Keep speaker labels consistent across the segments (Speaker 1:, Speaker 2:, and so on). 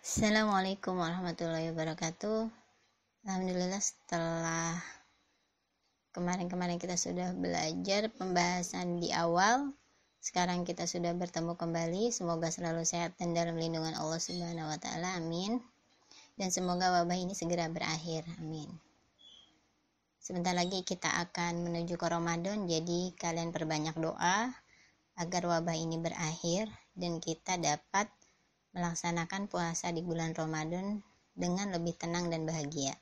Speaker 1: Assalamualaikum warahmatullahi wabarakatuh. Alhamdulillah, setelah kemarin kita sudah belajar pembahasan di awal, sekarang kita sudah bertemu kembali. Semoga selalu sehat dan dalam lindungan Allah Subhanahu wa taala. Amin. Dan semoga wabah ini segera berakhir. Amin. Sebentar lagi kita akan menuju ke Ramadan, jadi kalian perbanyak doa agar wabah ini berakhir dan kita dapat melaksanakan puasa di bulan Ramadan dengan lebih tenang dan bahagia.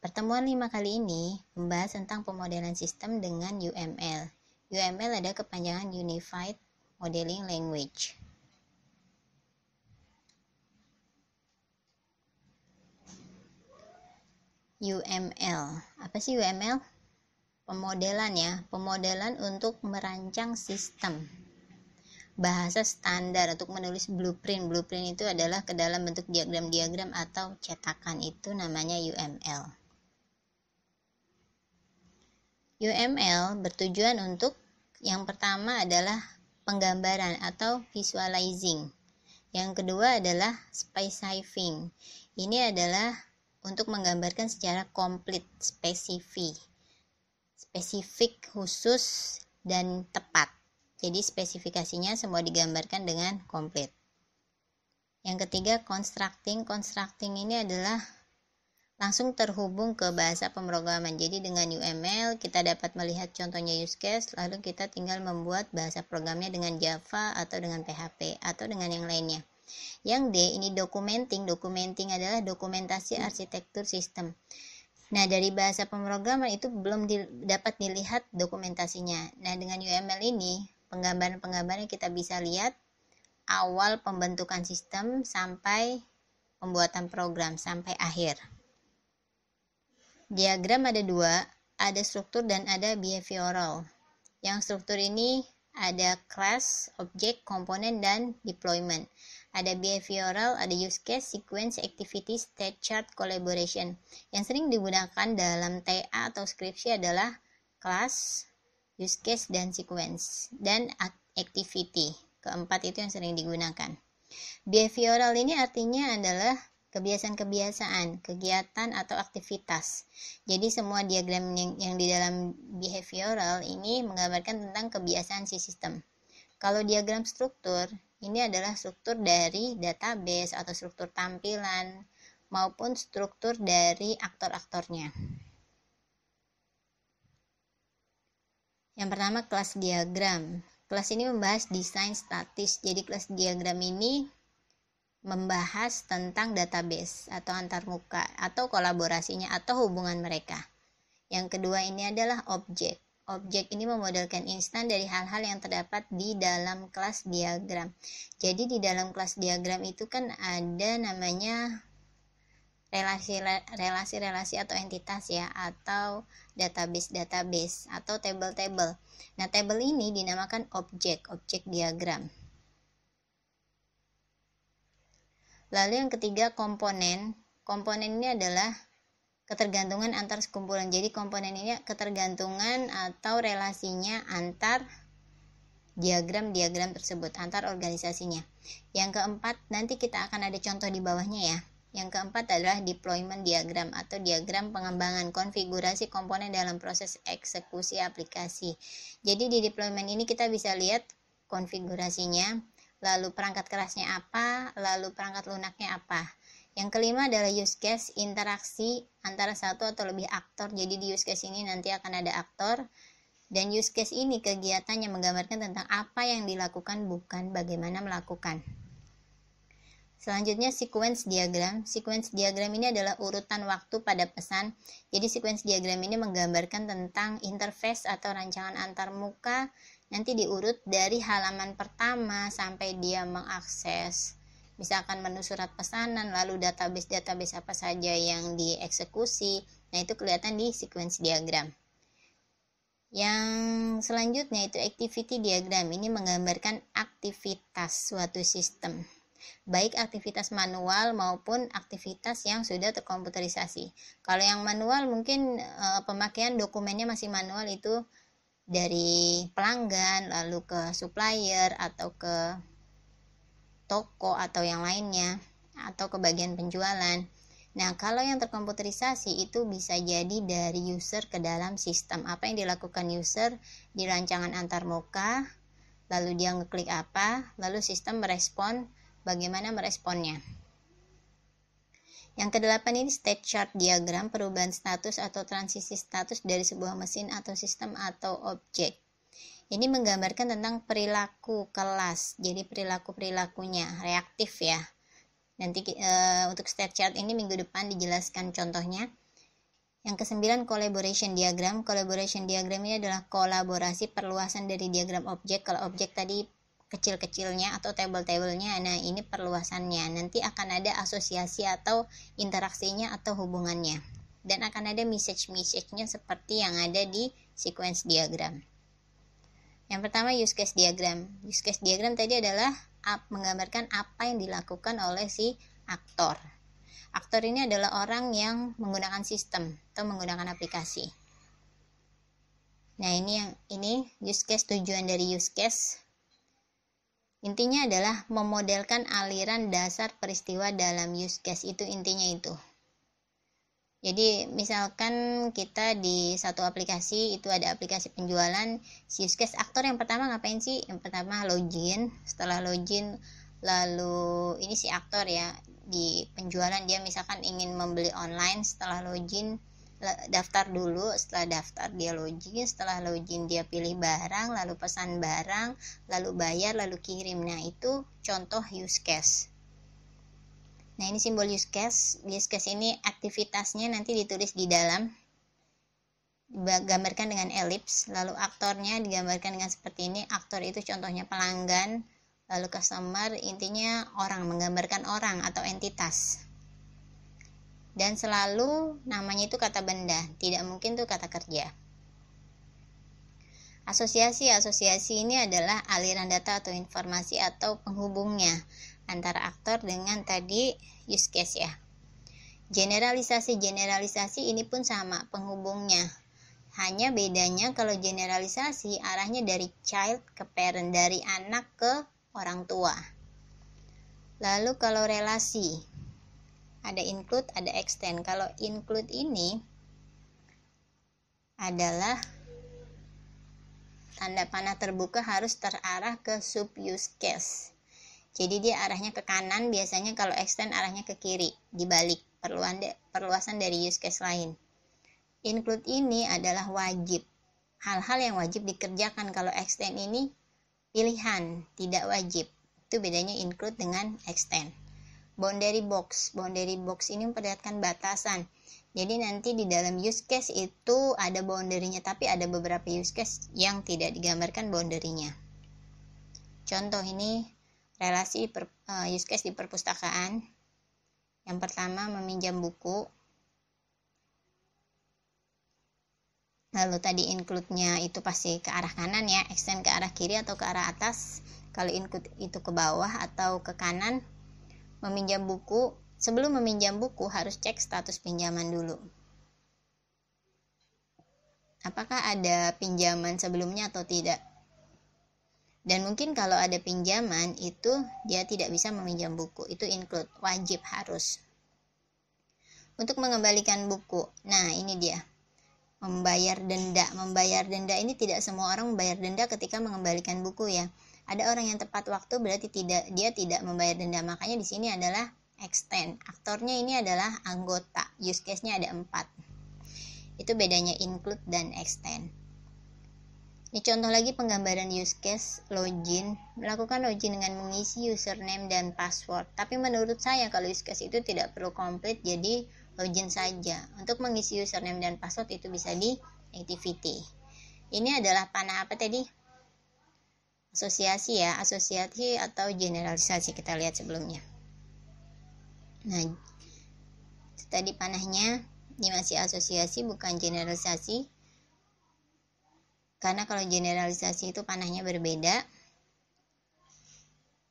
Speaker 1: Pertemuan 5 kali ini membahas tentang pemodelan sistem dengan UML. UML ada kepanjangan Unified Modeling Language. UML. Apa sih UML? Pemodelan ya, pemodelan untuk merancang sistem. Bahasa standar untuk menulis blueprint. Blueprint itu adalah ke dalam bentuk diagram-diagram atau cetakan, itu namanya UML. UML bertujuan untuk yang pertama adalah penggambaran atau visualizing. Yang kedua adalah specifying. Ini adalah untuk menggambarkan secara komplit, spesifik, khusus, dan tepat. Jadi spesifikasinya semua digambarkan dengan komplit. Yang ketiga, constructing. Constructing ini adalah langsung terhubung ke bahasa pemrograman. Jadi dengan UML kita dapat melihat contohnya use case, lalu kita tinggal membuat bahasa programnya dengan Java atau dengan PHP atau dengan yang lainnya. Yang D ini documenting. Documenting adalah dokumentasi arsitektur sistem. Nah, dari bahasa pemrograman itu belum dapat dilihat dokumentasinya. Nah, dengan UML ini penggambaran-penggambaran kita bisa lihat awal pembentukan sistem sampai pembuatan program sampai akhir. Diagram ada dua, ada struktur dan ada behavioral. Yang struktur ini ada class, object, komponen, dan deployment. Ada behavioral, ada use case, sequence, activity, state chart, collaboration. Yang sering digunakan dalam TA atau skripsi adalah class, use case, dan sequence, dan activity. Keempat itu yang sering digunakan. Behavioral ini artinya adalah kebiasaan-kebiasaan, kegiatan atau aktivitas. Jadi semua diagram yang di dalam behavioral ini menggambarkan tentang kebiasaan si sistem. Kalau diagram struktur, ini adalah struktur dari database atau struktur tampilan maupun struktur dari aktor-aktornya. Yang pertama, kelas diagram. Kelas ini membahas desain statis. Jadi kelas diagram ini membahas tentang database atau antarmuka atau kolaborasinya atau hubungan mereka. Yang kedua ini adalah objek. Objek ini memodelkan instan dari hal-hal yang terdapat di dalam kelas diagram. Jadi di dalam kelas diagram itu kan ada namanya relasi-relasi atau entitas ya, atau database atau table-table. Nah, table ini dinamakan objek diagram. Lalu yang ketiga, komponen. Komponen ini adalah ketergantungan antar sekumpulan. Jadi komponen ini ketergantungan atau relasinya antar diagram-diagram tersebut, antar organisasinya. Yang keempat, nanti kita akan ada contoh di bawahnya ya. Yang keempat adalah deployment diagram atau diagram pengembangan konfigurasi komponen dalam proses eksekusi aplikasi. Jadi di deployment ini kita bisa lihat konfigurasinya, lalu perangkat kerasnya apa, lalu perangkat lunaknya apa. Yang kelima adalah use case, interaksi antara satu atau lebih aktor. Jadi di use case ini nanti akan ada aktor, dan use case ini kegiatannya menggambarkan tentang apa yang dilakukan, bukan bagaimana melakukan. Selanjutnya sequence diagram. Sequence diagram ini adalah urutan waktu pada pesan. Jadi sequence diagram ini menggambarkan tentang interface atau rancangan antarmuka, nanti diurut dari halaman pertama sampai dia mengakses misalkan menu surat pesanan, lalu database apa saja yang dieksekusi. Nah, itu kelihatan di sequence diagram. Yang selanjutnya itu activity diagram. Ini menggambarkan aktivitas suatu sistem, baik aktivitas manual maupun aktivitas yang sudah terkomputerisasi. Kalau yang manual mungkin pemakaian dokumennya masih manual, itu dari pelanggan lalu ke supplier atau ke toko atau yang lainnya, atau ke bagian penjualan. Nah, kalau yang terkomputerisasi itu bisa jadi dari user ke dalam sistem. Apa yang dilakukan user di rancangan antarmuka, lalu dia ngeklik apa, lalu sistem merespon bagaimana meresponnya. Yang kedelapan ini state chart diagram, perubahan status atau transisi status dari sebuah mesin atau sistem atau objek. Ini menggambarkan tentang perilaku kelas, jadi perilaku-perilakunya, reaktif ya. Nanti untuk state chart ini minggu depan dijelaskan contohnya. Yang kesembilan collaboration diagram. Collaboration diagram ini adalah kolaborasi perluasan dari diagram objek. Kalau objek tadi kecil-kecilnya atau table-tablenya, nah ini perluasannya. Nanti akan ada asosiasi atau interaksinya atau hubungannya. Dan akan ada message-nya seperti yang ada di sequence diagram. Yang pertama use case diagram. Use case diagram tadi adalah menggambarkan apa yang dilakukan oleh si aktor. Aktor ini adalah orang yang menggunakan sistem atau menggunakan aplikasi. Nah, ini use case, tujuan dari use case. Intinya adalah memodelkan aliran dasar peristiwa dalam use case, itu intinya itu. Jadi misalkan kita di satu aplikasi itu ada aplikasi penjualan, si use case aktor yang pertama ngapain sih? Yang pertama login, setelah login lalu ini si aktor ya di penjualan dia misalkan ingin membeli online, setelah login daftar dulu, setelah daftar dia login, setelah login dia pilih barang, lalu pesan barang, lalu bayar, lalu kirim. Nah, itu contoh use case. Nah, ini simbol use case. Use case ini aktivitasnya nanti ditulis di dalam, digambarkan dengan elips, lalu aktornya digambarkan dengan seperti ini. Aktor itu contohnya pelanggan, lalu customer, intinya orang, menggambarkan orang atau entitas. Dan selalu namanya itu kata benda, tidak mungkin tuh kata kerja. Asosiasi ini adalah aliran data atau informasi atau penghubungnya antara aktor dengan tadi use case ya. Generalisasi ini pun sama penghubungnya. Hanya bedanya kalau generalisasi arahnya dari child ke parent, dari anak ke orang tua. Lalu kalau relasi ada include, ada extend. Kalau include ini adalah tanda panah terbuka harus terarah ke sub use case. Jadi dia arahnya ke kanan, biasanya kalau extend arahnya ke kiri, dibalik, perluasan dari use case lain. Include ini adalah wajib, hal-hal yang wajib dikerjakan. Kalau extend ini pilihan, tidak wajib. Itu bedanya include dengan extend. Boundary box ini memperlihatkan batasan. Jadi nanti di dalam use case itu ada boundary-nya, tapi ada beberapa use case yang tidak digambarkan boundary-nya. Contoh ini relasi use case di perpustakaan. Yang pertama meminjam buku. Lalu tadi include-nya itu pasti ke arah kanan ya, extend ke arah kiri atau ke arah atas. Kalau include itu ke bawah atau ke kanan. Meminjam buku, sebelum meminjam buku harus cek status pinjaman dulu. Apakah ada pinjaman sebelumnya atau tidak? Dan mungkin kalau ada pinjaman itu dia tidak bisa meminjam buku, itu include, wajib, harus. Untuk mengembalikan buku, nah ini dia, membayar denda ini tidak semua orang membayar denda ketika mengembalikan buku ya. Ada orang yang tepat waktu berarti dia tidak membayar denda, makanya di sini adalah extend. Aktornya ini adalah anggota, use case-nya ada 4. Itu bedanya include dan extend. Ini contoh lagi penggambaran use case login. Melakukan login dengan mengisi username dan password. Tapi menurut saya kalau use case itu tidak perlu komplit, jadi login saja. Untuk mengisi username dan password itu bisa di activity. Ini adalah panah apa tadi? Asosiasi ya, asosiasi atau generalisasi kita lihat sebelumnya. Nah, tadi panahnya ini masih asosiasi bukan generalisasi. Karena kalau generalisasi itu panahnya berbeda,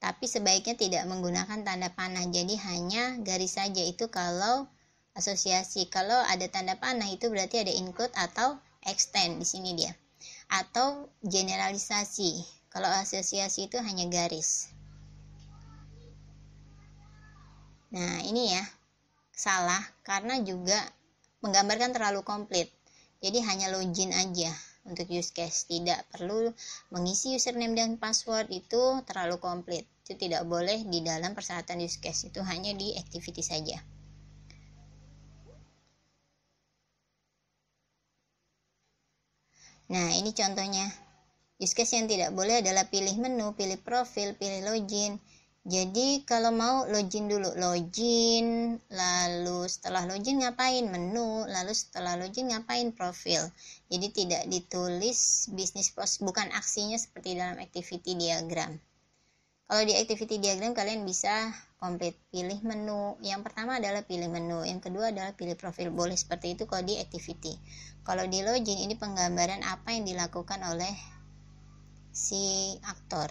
Speaker 1: tapi sebaiknya tidak menggunakan tanda panah, jadi hanya garis saja. Itu kalau asosiasi. Kalau ada tanda panah itu berarti ada include atau extend, di sini dia. Atau generalisasi. Kalau asosiasi itu hanya garis. Nah, ini ya salah karena juga menggambarkan terlalu komplit. Jadi hanya login aja untuk use case, tidak perlu mengisi username dan password, itu terlalu komplit. Itu tidak boleh di dalam persyaratan use case, itu hanya di activity saja. Nah, ini contohnya. Use case yang tidak boleh adalah pilih menu, pilih profil, pilih login. Jadi kalau mau login dulu, login, lalu setelah login ngapain? Menu, lalu setelah login ngapain? Profil. Jadi tidak ditulis bisnis process, bukan aksinya seperti dalam activity diagram. Kalau di activity diagram kalian bisa komplit, pilih menu. Yang pertama adalah pilih menu, yang kedua adalah pilih profil. Boleh seperti itu kalau di activity. Kalau di login ini penggambaran apa yang dilakukan oleh si aktor.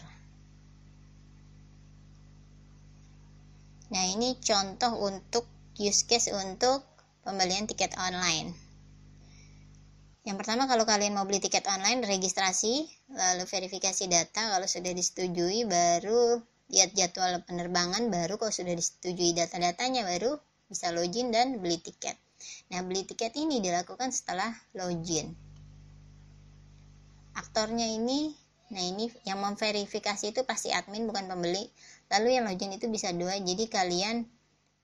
Speaker 1: Nah, ini contoh untuk use case untuk pembelian tiket online. Yang pertama, kalau kalian mau beli tiket online, registrasi, lalu verifikasi data. Kalau sudah disetujui, baru lihat jadwal penerbangan, baru kalau sudah disetujui data-datanya, baru bisa login dan beli tiket. Nah, beli tiket ini dilakukan setelah login. Aktornya ini, nah ini yang memverifikasi itu pasti admin, bukan pembeli. Lalu yang login itu bisa dua, jadi kalian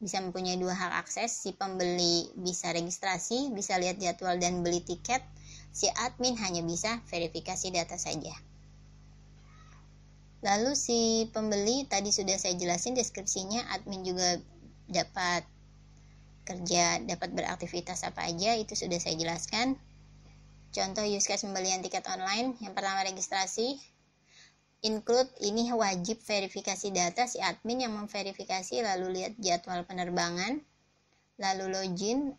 Speaker 1: bisa mempunyai dua hak akses. Si pembeli bisa registrasi, bisa lihat jadwal dan beli tiket. Si admin hanya bisa verifikasi data saja. Lalu si pembeli tadi sudah saya jelasin deskripsinya, admin juga dapat kerja, dapat beraktivitas apa aja, itu sudah saya jelaskan. Contoh use case pembelian tiket online, yang pertama registrasi. Include ini wajib verifikasi data, si admin yang memverifikasi, lalu lihat jadwal penerbangan, lalu login,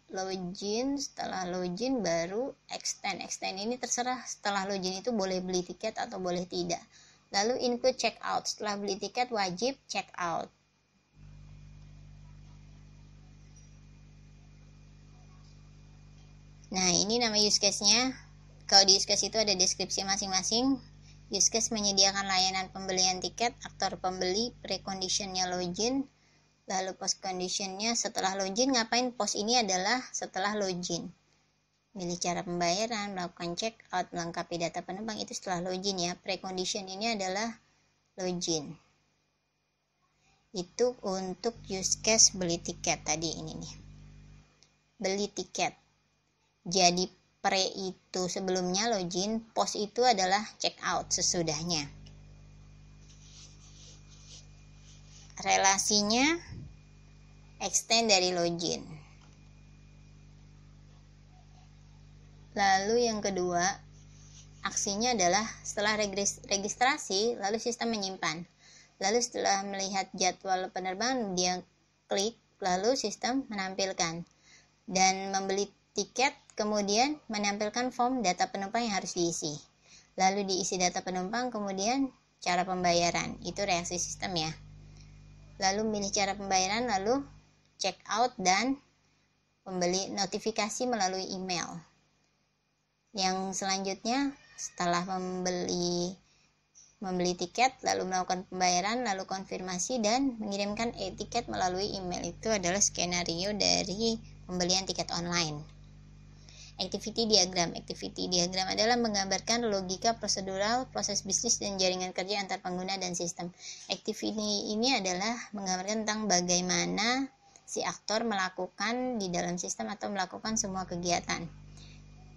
Speaker 1: setelah login baru extend ini terserah, setelah login itu boleh beli tiket atau boleh tidak. Lalu include check out, setelah beli tiket wajib check out. Nah, ini nama use case-nya. Kalau di use case itu ada deskripsi masing-masing. Use case menyediakan layanan pembelian tiket, aktor pembeli, preconditionnya login, lalu post conditionnya setelah login. Ngapain? Post ini adalah setelah login. Milih cara pembayaran, melakukan check out, melengkapi data penumpang, itu setelah login ya. Precondition ini adalah login. Itu untuk use case beli tiket tadi ini nih. Beli tiket. Jadi pre itu sebelumnya login, post itu adalah check out sesudahnya. Relasinya extend dari login. Lalu yang kedua, aksinya adalah setelah registrasi, lalu sistem menyimpan. Lalu setelah melihat jadwal penerbangan, dia klik, lalu sistem menampilkan. Dan membeli tiket, kemudian menampilkan form data penumpang yang harus diisi. Lalu diisi data penumpang, kemudian cara pembayaran. Itu reaksi sistem ya. Lalu milih cara pembayaran, lalu check out dan pembeli notifikasi melalui email. Yang selanjutnya, setelah membeli tiket, lalu melakukan pembayaran, lalu konfirmasi dan mengirimkan e-tiket melalui email. Itu adalah skenario dari pembelian tiket online. Activity diagram adalah menggambarkan logika prosedural, proses bisnis dan jaringan kerja antar pengguna dan sistem. Activity ini adalah menggambarkan tentang bagaimana si aktor melakukan di dalam sistem atau melakukan semua kegiatan.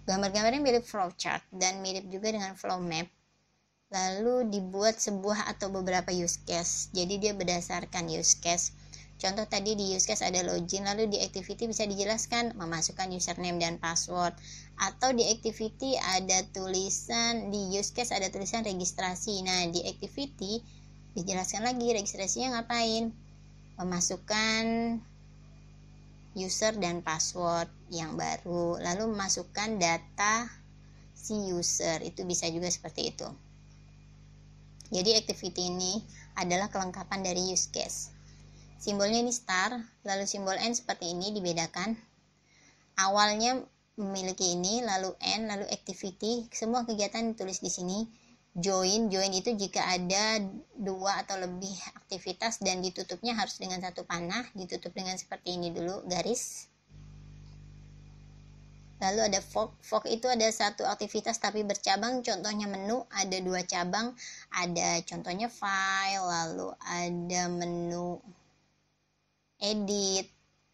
Speaker 1: Gambar-gambarnya mirip flowchart dan mirip juga dengan flow map. Lalu dibuat sebuah atau beberapa use case. Jadi dia berdasarkan use case. Contoh tadi di use case ada login, lalu di activity bisa dijelaskan memasukkan username dan password. Atau di activity ada tulisan, di use case ada tulisan registrasi. Nah, di activity dijelaskan lagi registrasinya ngapain. Memasukkan user dan password yang baru, lalu memasukkan data si user, itu bisa juga seperti itu. Jadi activity ini adalah kelengkapan dari use case. Simbolnya ini star, lalu simbol N seperti ini dibedakan. Awalnya memiliki ini, lalu N, lalu activity, semua kegiatan ditulis di sini. join itu jika ada 2 atau lebih aktivitas dan ditutupnya harus dengan satu panah, ditutup dengan seperti ini dulu, garis. Lalu ada fork itu ada satu aktivitas tapi bercabang, contohnya menu ada 2 cabang, ada contohnya file, lalu ada menu edit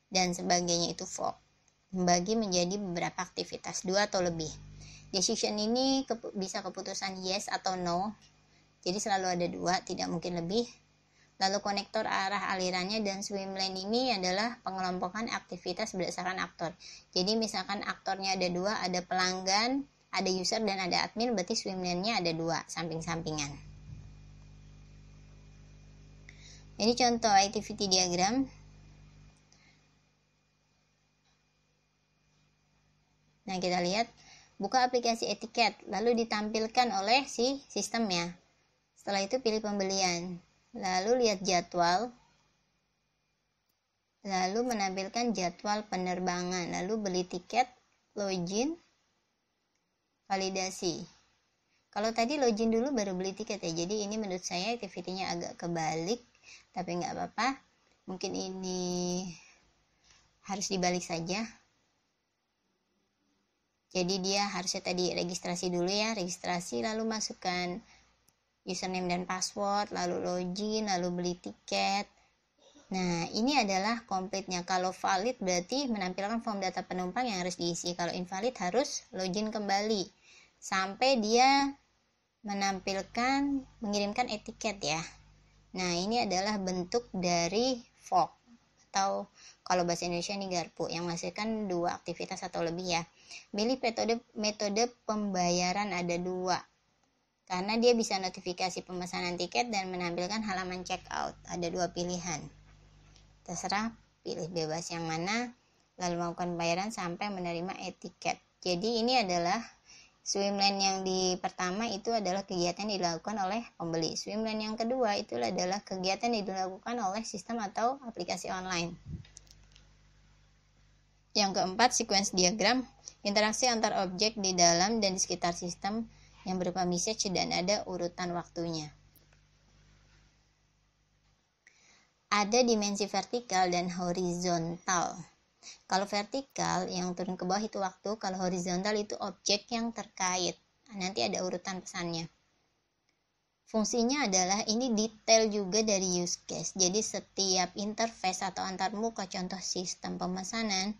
Speaker 1: dan sebagainya, itu fork. Membagi menjadi beberapa aktivitas, 2 atau lebih. Decision ini bisa keputusan yes atau no, jadi selalu ada 2, tidak mungkin lebih. Lalu konektor arah alirannya dan swim lane ini adalah pengelompokan aktivitas berdasarkan aktor. Jadi misalkan aktornya ada 2, ada pelanggan, ada user dan ada admin, berarti swim lane-nya ada 2, samping-sampingan. Ini contoh activity diagram. Nah, kita lihat, buka aplikasi etiket, lalu ditampilkan oleh si sistemnya. Setelah itu pilih pembelian. Lalu lihat jadwal, lalu menampilkan jadwal penerbangan, lalu beli tiket, login, validasi. Kalau tadi login dulu baru beli tiket ya, jadi ini menurut saya activity-nya agak kebalik, tapi nggak apa-apa, mungkin ini harus dibalik saja. Jadi dia harusnya tadi registrasi dulu ya, registrasi lalu masukkan username dan password, lalu login, lalu beli tiket. Nah, ini adalah komplitnya. Kalau valid berarti menampilkan form data penumpang yang harus diisi. Kalau invalid harus login kembali sampai dia mengirimkan etiket ya. Nah, ini adalah bentuk dari fork, atau kalau bahasa Indonesia ini garpu, yang menghasilkan 2 aktivitas atau lebih ya. Pilih metode pembayaran ada 2. Karena dia bisa notifikasi pemesanan tiket dan menampilkan halaman checkout. Ada 2 pilihan. Terserah, pilih bebas yang mana, lalu melakukan pembayaran sampai menerima etiket. Jadi ini adalah swim lane yang di pertama itu adalah kegiatan yang dilakukan oleh pembeli. Swim lane yang kedua itu adalah kegiatan yang dilakukan oleh sistem atau aplikasi online. Yang keempat, sequence diagram, interaksi antar objek di dalam dan di sekitar sistem yang berupa message dan ada urutan waktunya. Ada dimensi vertikal dan horizontal. Kalau vertikal yang turun ke bawah itu waktu, kalau horizontal itu objek yang terkait. Nanti ada urutan pesannya. Fungsinya adalah ini detail juga dari use case. Jadi setiap interface atau antar muka contoh sistem pemesanan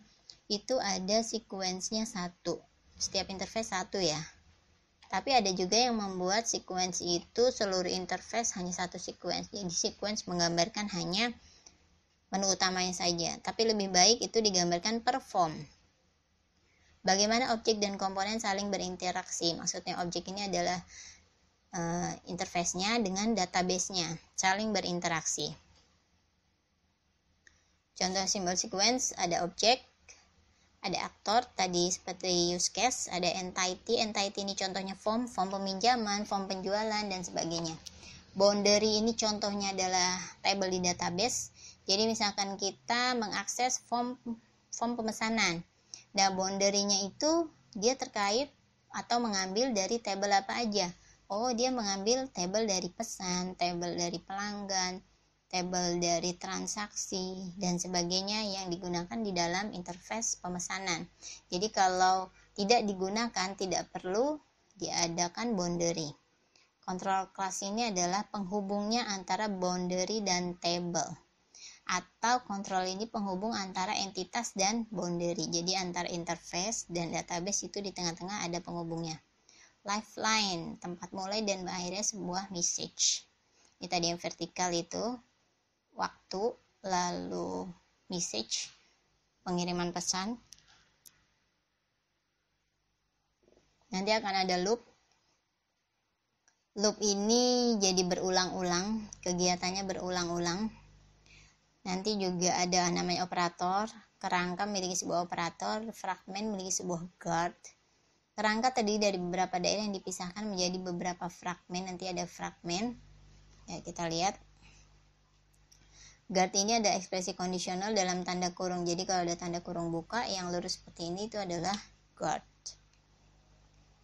Speaker 1: itu ada sequence-nya 1. Setiap interface 1 ya. Tapi ada juga yang membuat sequence itu seluruh interface hanya 1 sequence. Jadi sequence menggambarkan hanya menu utamanya saja. Tapi lebih baik itu digambarkan per form. Bagaimana objek dan komponen saling berinteraksi. Maksudnya objek ini adalah interface-nya dengan database-nya. Saling berinteraksi. Contoh simbol sequence, ada objek, ada aktor, tadi seperti use case, ada entity ini contohnya form peminjaman, form penjualan, dan sebagainya. Boundary ini contohnya adalah table di database, jadi misalkan kita mengakses form pemesanan, nah boundary-nya itu dia terkait atau mengambil dari table apa aja. Oh, dia mengambil table dari pesan, table dari pelanggan, table dari transaksi dan sebagainya yang digunakan di dalam interface pemesanan. Jadi kalau tidak digunakan, tidak perlu diadakan boundary. Control class ini adalah penghubungnya antara boundary dan table. Atau control ini penghubung antara entitas dan boundary. Jadi antara interface dan database itu di tengah-tengah ada penghubungnya. Lifeline, tempat mulai dan akhirnya sebuah message. Ini tadi yang vertikal itu waktu, lalu message, pengiriman pesan. Nanti akan ada loop. Loop ini jadi berulang-ulang, kegiatannya berulang-ulang. Nanti juga ada namanya operator, kerangka memiliki sebuah operator, fragmen memiliki sebuah guard. Kerangka terdiri dari beberapa daerah yang dipisahkan menjadi beberapa fragmen, nanti ada fragmen. Ya, kita lihat. Guard ini ada ekspresi kondisional dalam tanda kurung. Jadi kalau ada tanda kurung buka yang lurus seperti ini itu adalah guard.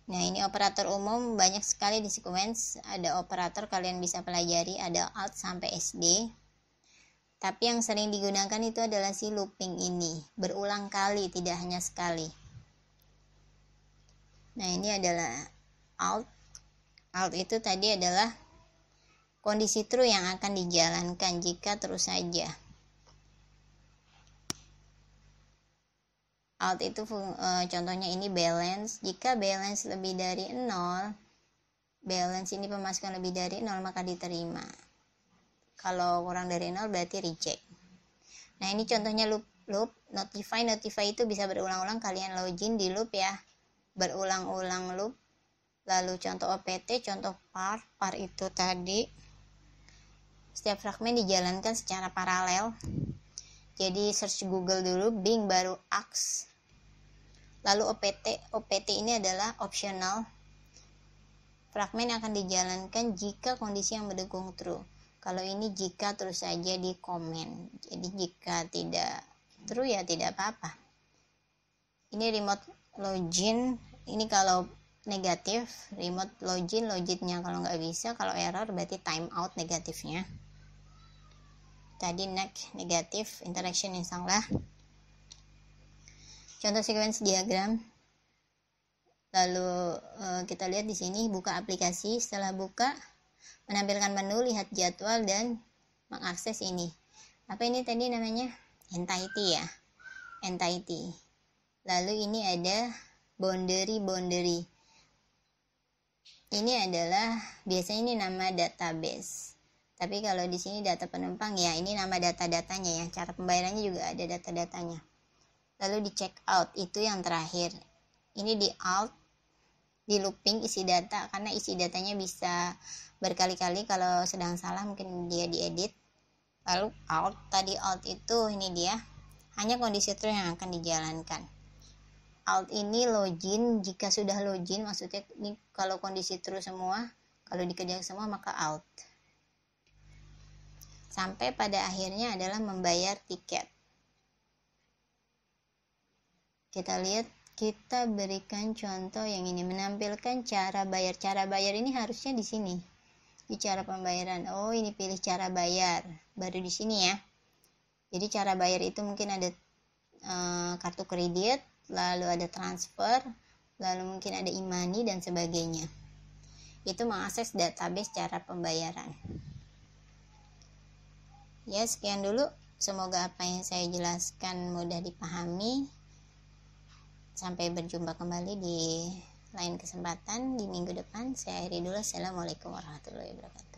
Speaker 1: Nah, ini operator umum banyak sekali di sequence. Ada operator kalian bisa pelajari, ada alt sampai SD. Tapi yang sering digunakan itu adalah si looping ini, berulang kali, tidak hanya sekali. Nah, ini adalah alt. Alt itu tadi adalah kondisi true yang akan dijalankan jika terus saja. Alt itu contohnya ini balance. Jika balance lebih dari 0, balance ini pemasukan lebih dari 0 maka diterima. Kalau kurang dari 0 berarti reject. Nah, ini contohnya loop. Notify itu bisa berulang-ulang, kalian login di loop ya, berulang-ulang loop. Lalu contoh OPT, contoh par itu tadi setiap fragmen dijalankan secara paralel. Jadi search Google dulu, Bing baru Axe. Lalu OPT ini adalah optional. Fragmen akan dijalankan jika kondisi yang mendukung true. Kalau ini jika terus saja di komen. Jadi jika tidak true ya tidak apa-apa. Ini remote login. Ini kalau negatif, remote loginnya kalau nggak bisa. Kalau error berarti timeout negatifnya. Tadi next negatif, interaction yang salah. Contoh sequence diagram. Lalu kita lihat di sini, buka aplikasi. Setelah buka, menampilkan menu, lihat jadwal dan mengakses ini. Apa ini tadi namanya? Entity ya. Entity. Lalu ini ada boundary. Ini adalah biasanya ini nama database. Tapi kalau di sini data penumpang ya, ini nama data-datanya ya. Cara pembayarannya juga ada data-datanya. Lalu di check out, itu yang terakhir. Ini di alt, di looping isi data, karena isi datanya bisa berkali-kali. Kalau sedang salah mungkin dia diedit. Lalu alt, tadi alt itu ini dia, hanya kondisi true yang akan dijalankan. Alt ini login, jika sudah login maksudnya ini kalau kondisi true semua, kalau dikerjakan semua maka alt. Sampai pada akhirnya adalah membayar tiket. Kita lihat, kita berikan contoh yang ini, menampilkan cara bayar. Cara bayar ini harusnya di sini, di cara pembayaran. Oh, ini pilih cara bayar, baru di sini ya. Jadi cara bayar itu mungkin ada kartu kredit, lalu ada transfer, lalu mungkin ada e-money dan sebagainya. Itu mengakses database cara pembayaran. Ya, sekian dulu. Semoga apa yang saya jelaskan mudah dipahami. Sampai berjumpa kembali di lain kesempatan di minggu depan. Saya akhiri dulu. Assalamualaikum warahmatullahi wabarakatuh.